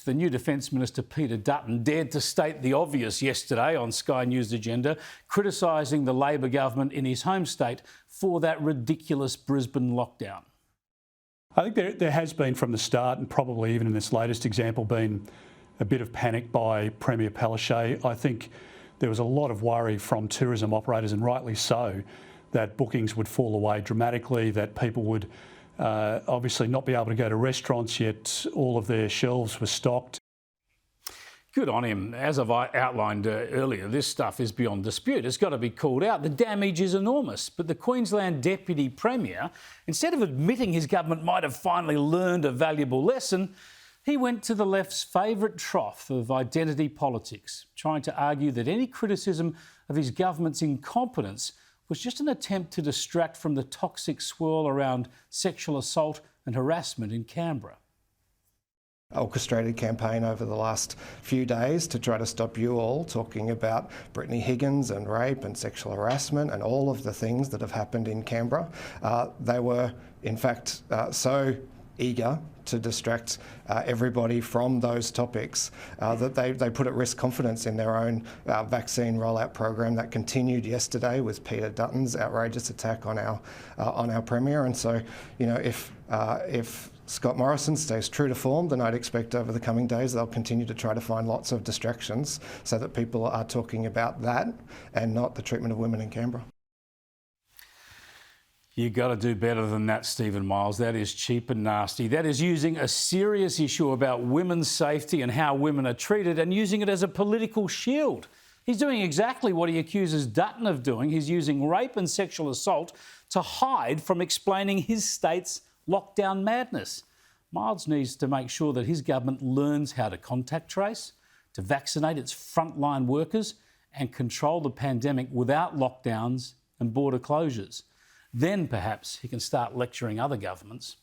The new Defence Minister Peter Dutton dared to state the obvious yesterday on Sky News Agenda, criticising the Labor government in his home state for that ridiculous Brisbane lockdown. I think there has been from the start, and probably even in this latest example, been a bit of panic by Premier Palaszczuk. I think there was a lot of worry from tourism operators, and rightly so, that bookings would fall away dramatically, that people would obviously not be able to go to restaurants, yet all of their shelves were stocked. Good on him. As I've outlined earlier, this stuff is beyond dispute. It's got to be called out. The damage is enormous. But the Queensland Deputy Premier, instead of admitting his government might have finally learned a valuable lesson, he went to the left's favourite trough of identity politics, trying to argue that any criticism of his government's incompetence was just an attempt to distract from the toxic swirl around sexual assault and harassment in Canberra. Orchestrated campaign over the last few days to try to stop you all talking about Brittany Higgins and rape and sexual harassment and all of the things that have happened in Canberra. They were, in fact, so eager to distract everybody from those topics that they put at risk confidence in their own vaccine rollout program that continued yesterday with Peter Dutton's outrageous attack on our Premier. And so, you know, if Scott Morrison stays true to form, then I'd expect over the coming days they'll continue to try to find lots of distractions so that people are talking about that and not the treatment of women in Canberra. You've got to do better than that, Stephen Miles. That is cheap and nasty. That is using a serious issue about women's safety and how women are treated and using it as a political shield. He's doing exactly what he accuses Dutton of doing. He's using rape and sexual assault to hide from explaining his state's lockdown madness. Miles needs to make sure that his government learns how to contact trace, to vaccinate its frontline workers and control the pandemic without lockdowns and border closures. Then perhaps he can start lecturing other governments.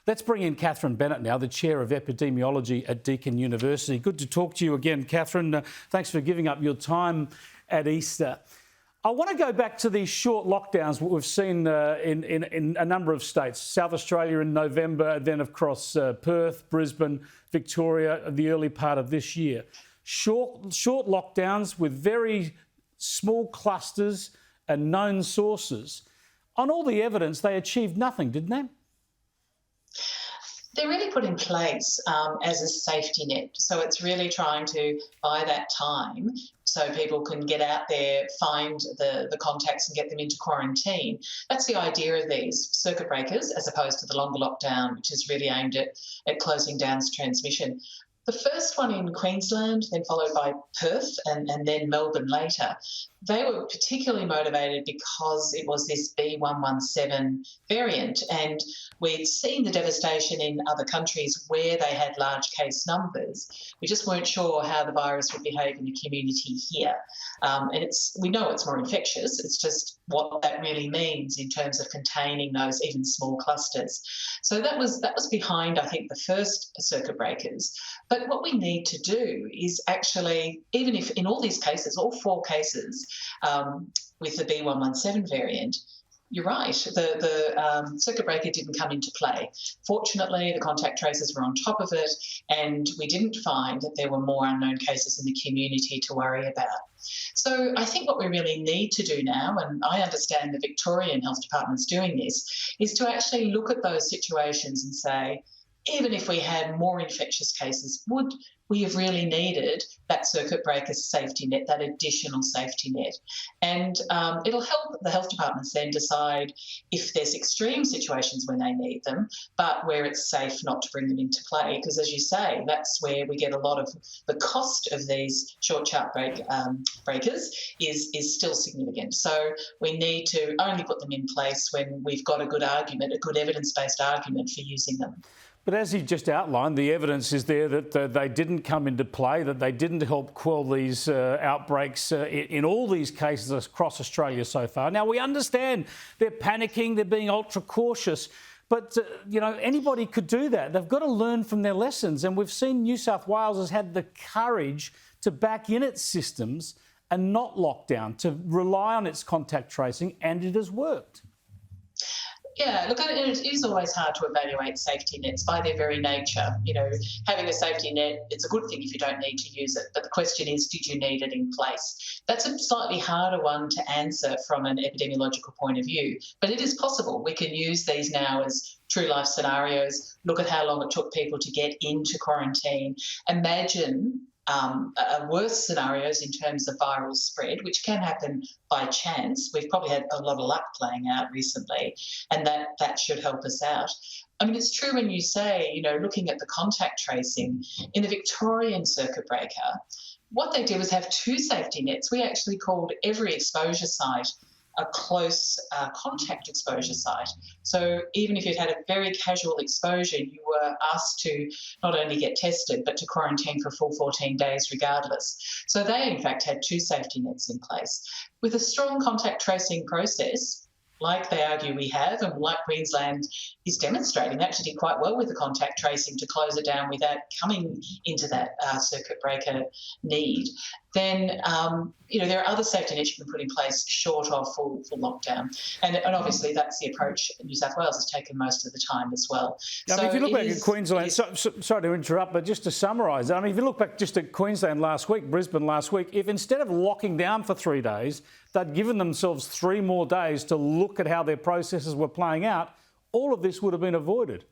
Let's bring in Catherine Bennett now, the Chair of Epidemiology at Deakin University. Good to talk to you again, Catherine. Thanks for giving up your time at Easter. I want to go back to these short lockdowns we've seen in a number of states. South Australia in November, then across Perth, Brisbane, Victoria, the early part of this year. Short lockdowns with very small clusters and known sources. On all the evidence, they achieved nothing, didn't they? They're really put in place as a safety net. So it's really trying to buy that time so people can get out there, find the contacts and get them into quarantine. That's the idea of these circuit breakers, as opposed to the longer lockdown, which is really aimed at closing down transmission. The first one in Queensland, then followed by Perth and then Melbourne later, they were particularly motivated because it was this B117 variant, and we'd seen the devastation in other countries where they had large case numbers. We just weren't sure how the virus would behave in the community here. And we know it's more infectious, it's just what that really means in terms of containing those even small clusters. So that was behind, I think, the first circuit breakers. But what we need to do is actually, even if in all these cases, all 4 cases, with the B117 variant, you're right, the circuit breaker didn't come into play. Fortunately, the contact tracers were on top of it, and we didn't find that there were more unknown cases in the community to worry about. So I think what we really need to do now, and I understand the Victorian Health Department's doing this, is to actually look at those situations and say, even if we had more infectious cases, would we have really needed that circuit breaker safety net, that additional safety net? And it'll help the health departments then decide if there's extreme situations when they need them, but where it's safe not to bring them into play. Because as you say, that's where we get a lot of the cost of these short, sharp breakers is still significant. So we need to only put them in place when we've got a good argument, a good evidence-based argument for using them. But as he just outlined, the evidence is there that they didn't come into play, that they didn't help quell these outbreaks in all these cases across Australia so far. Now, we understand they're panicking, they're being ultra cautious, but, anybody could do that. They've got to learn from their lessons. And we've seen New South Wales has had the courage to back in its systems and not lock down, to rely on its contact tracing, and it has worked. Yeah, look, it is always hard to evaluate safety nets by their very nature. You know, having a safety net, it's a good thing if you don't need to use it. But the question is, did you need it in place? That's a slightly harder one to answer from an epidemiological point of view. But it is possible. We can use these now as true life scenarios, look at how long it took people to get into quarantine, imagine worse scenarios in terms of viral spread, which can happen by chance. We've probably had a lot of luck playing out recently, and that should help us out. I mean, it's true when you say, you know, looking at the contact tracing in the Victorian circuit breaker, what they did was have two safety nets. We actually called every exposure site a close contact exposure site. So even if you'd had a very casual exposure, you were asked to not only get tested, but to quarantine for a full 14 days regardless. So they, in fact, had two safety nets in place. With a strong contact tracing process, like they argue we have, and like Queensland is demonstrating, they actually did quite well with the contact tracing to close it down without coming into that circuit breaker need, then you know, there are other safety nets you can put in place short of full lockdown. And obviously that's the approach New South Wales has taken most of the time as well. I mean, if you look back at Queensland, sorry to interrupt, but just to summarise, I mean, if you look back just at Queensland last week, Brisbane last week, if instead of locking down for 3 days, they'd given themselves 3 more days to look at how their processes were playing out, all of this would have been avoided.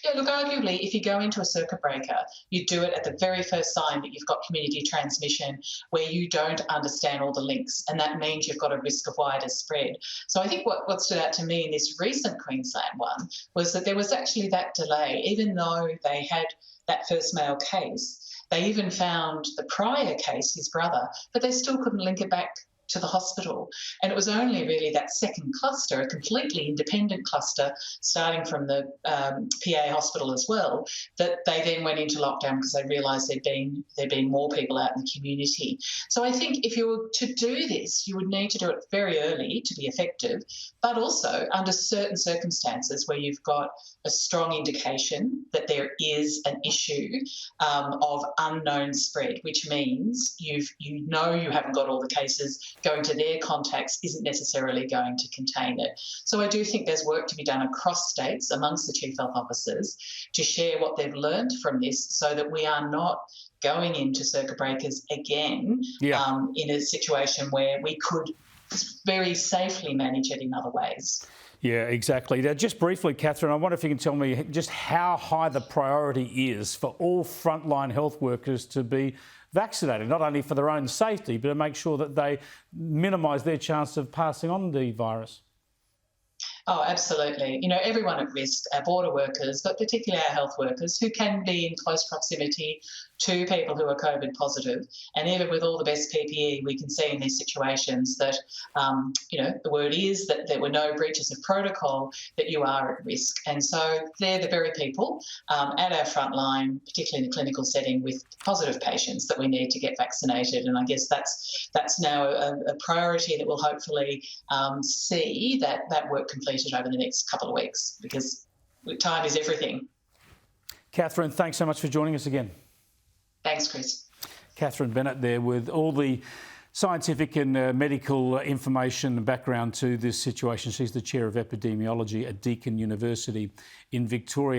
Yeah, look, arguably, if you go into a circuit breaker, you do it at the very first sign that you've got community transmission where you don't understand all the links, and that means you've got a risk of wider spread. So I think what stood out to me in this recent Queensland one was that there was actually that delay, even though they had that first male case. They even found the prior case, his brother, but they still couldn't link it back to the hospital. And it was only really that second cluster, a completely independent cluster, starting from the PA hospital as well, that they then went into lockdown because they realised there'd been more people out in the community. So I think if you were to do this, you would need to do it very early to be effective, but also under certain circumstances where you've got a strong indication that there is an issue of unknown spread, which means you haven't got all the cases. Going to their contacts isn't necessarily going to contain it. So I do think there's work to be done across states amongst the Chief Health Officers to share what they've learned from this so that we are not going into circuit breakers again in a situation where we could very safely manage it in other ways. Yeah, exactly. Now, just briefly, Catherine, I wonder if you can tell me just how high the priority is for all frontline health workers to be vaccinated, not only for their own safety, but to make sure that they minimise their chance of passing on the virus. Oh, absolutely. You know, everyone at risk, our border workers, but particularly our health workers who can be in close proximity to people who are COVID positive. And even with all the best PPE, we can see in these situations that, you know, the word is that there were no breaches of protocol, that you are at risk. And so they're the very people at our front line, particularly in the clinical setting with positive patients, that we need to get vaccinated. And I guess that's now a priority that will hopefully see that work completed over the next couple of weeks, because time is everything. Catherine, thanks so much for joining us again. Thanks, Chris. Catherine Bennett there with all the scientific and medical information and background to this situation. She's the Chair of Epidemiology at Deakin University in Victoria.